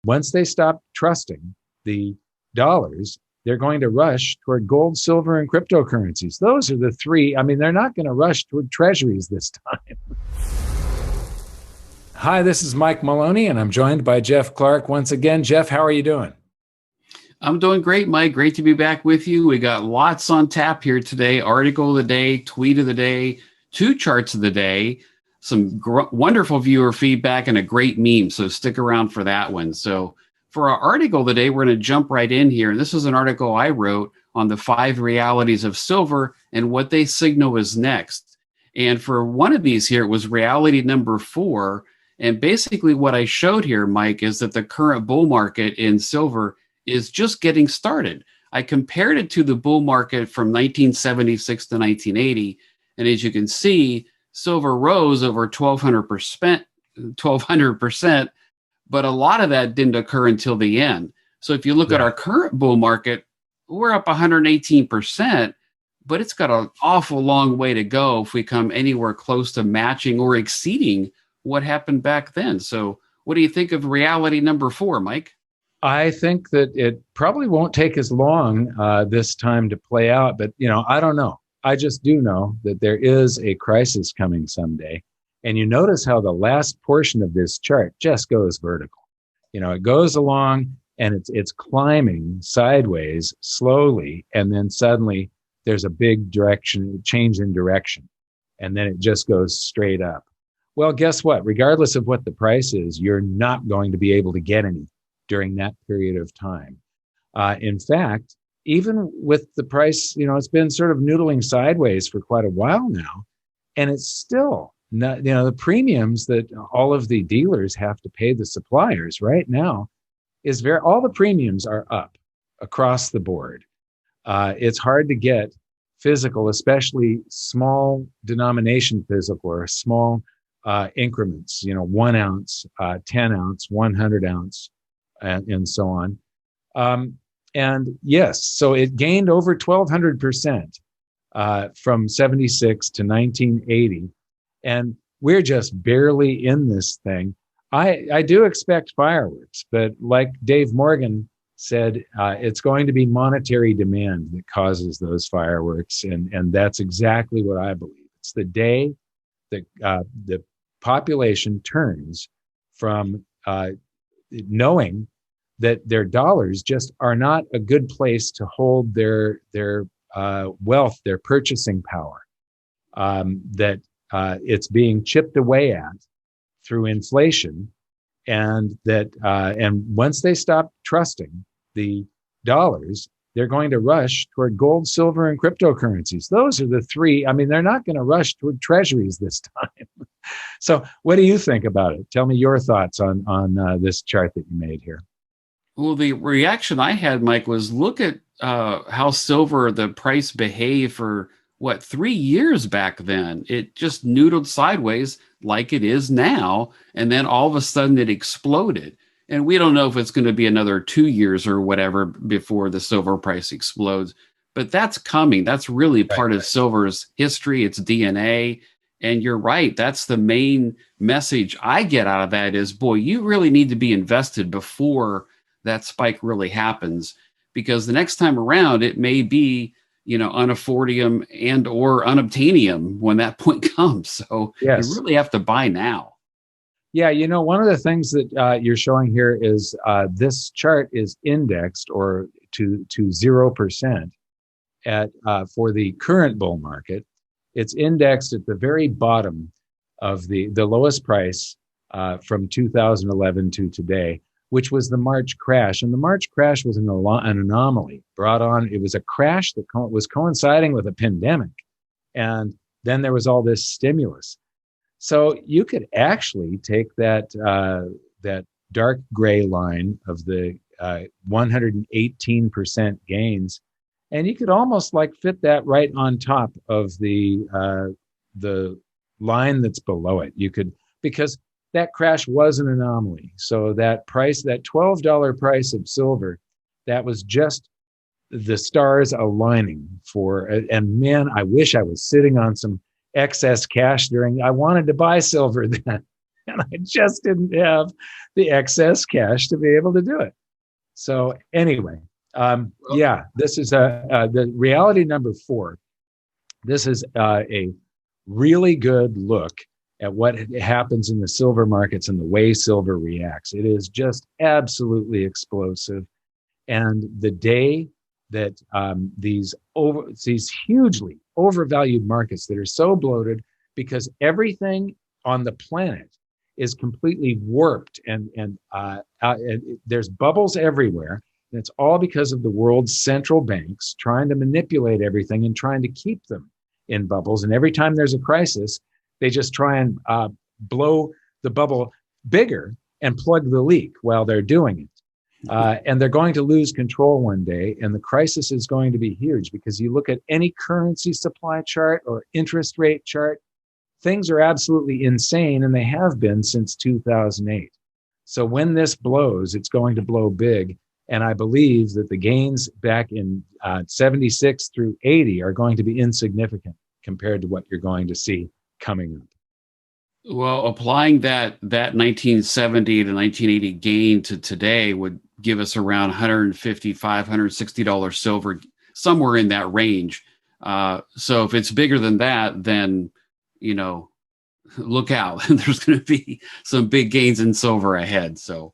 once they stop trusting the dollars, they're going to rush toward gold, silver, and cryptocurrencies. Those are the three. I mean, they're not going to rush toward treasuries this time. Hi, this is Mike Maloney, and I'm joined by Jeff Clark once again. Jeff, how are you doing? I'm doing great, Mike. Great to be back with you. We got lots on tap here today. Article of the day, tweet of the day, two charts of the day, some wonderful viewer feedback, and a great meme. So stick around for that one. So for our article of the day, we're going to jump right in here. This is an article I wrote on the 5 realities of silver and what they signal is next. And for one of these here, it was reality number 4. And basically what I showed here, Mike, is that the current bull market in silver is just getting started. I compared it to the bull market from 1976 to 1980. And as you can see, silver rose over 1,200%, but a lot of that didn't occur until the end. So if you look at our current bull market, we're up 118%, but it's got an awful long way to go if we come anywhere close to matching or exceeding what happened back then. So what do you think of reality number 4, Mike? I think that it probably won't take as long this time to play out, but I don't know. I just do know that there is a crisis coming someday. And you notice how the last portion of this chart just goes vertical. It goes along and it's climbing sideways slowly, and then suddenly there's a big change in direction, and then it just goes straight up. Well, guess what? Regardless of what the price is, you're not going to be able to get any during that period of time. In fact, even with the price, it's been sort of noodling sideways for quite a while now, and it's still not, the premiums that all of the dealers have to pay the suppliers right now is all the premiums are up across the board. It's hard to get physical, especially small denomination physical or small increments, 1 ounce, 10 ounce, 100 ounce, and so on. And yes, so it gained over 1,200% from 76 to 1980. And we're just barely in this thing. I do expect fireworks, but like Dave Morgan said, it's going to be monetary demand that causes those fireworks. And that's exactly what I believe. It's the day that the population turns from knowing that their dollars just are not a good place to hold their wealth, their purchasing power, that it's being chipped away at through inflation, and once they stop trusting the dollars, they're going to rush toward gold, silver, and cryptocurrencies. Those are the three. I mean, they're not going to rush toward treasuries this time. So what do you think about it? Tell me your thoughts on this chart that you made here. Well, the reaction I had, Mike, was look at how silver, the price behaved for 3 years back then. It just noodled sideways like it is now. And then all of a sudden it exploded. And we don't know if it's going to be another 2 years or whatever before the silver price explodes. But that's coming. That's really part of silver's history, its DNA. And you're right. That's the main message I get out of that is, boy, you really need to be invested before that spike really happens, because the next time around, it may be, unaffordium and or unobtainium when that point comes. So you really have to buy now. Yeah. One of the things that you're showing here is this chart is indexed or to 0% for the current bull market. It's indexed at the very bottom of the lowest price from 2011 to today, which was the March crash. And the March crash was an anomaly brought on. It was a crash that was coinciding with a pandemic. And then there was all this stimulus. So you could actually take that dark gray line of the 118% gains, and you could almost like fit that right on top of the line that's below it. You could, because that crash was an anomaly. So that price, that $12 price of silver, that was just the stars aligning for, and man, I wish I was sitting on some excess cash I wanted to buy silver then. and I just didn't have the excess cash to be able to do it. So anyway, yeah, this is the reality number 4. This is a really good look at what happens in the silver markets and the way silver reacts. It is just absolutely explosive. And the day that these hugely overvalued markets that are so bloated because everything on the planet is completely warped and there's bubbles everywhere. And it's all because of the world's central banks trying to manipulate everything and trying to keep them in bubbles. And every time there's a crisis, they just try and blow the bubble bigger and plug the leak while they're doing it. And they're going to lose control one day, and the crisis is going to be huge because you look at any currency supply chart or interest rate chart, things are absolutely insane, and they have been since 2008. So when this blows, it's going to blow big. And I believe that the gains back in 76 through 80 are going to be insignificant compared to what you're going to see coming up. Well, applying that 1970 to 1980 gain to today would give us around $155, $160 silver, somewhere in that range. So if it's bigger than that, then, look out. There's going to be some big gains in silver ahead. So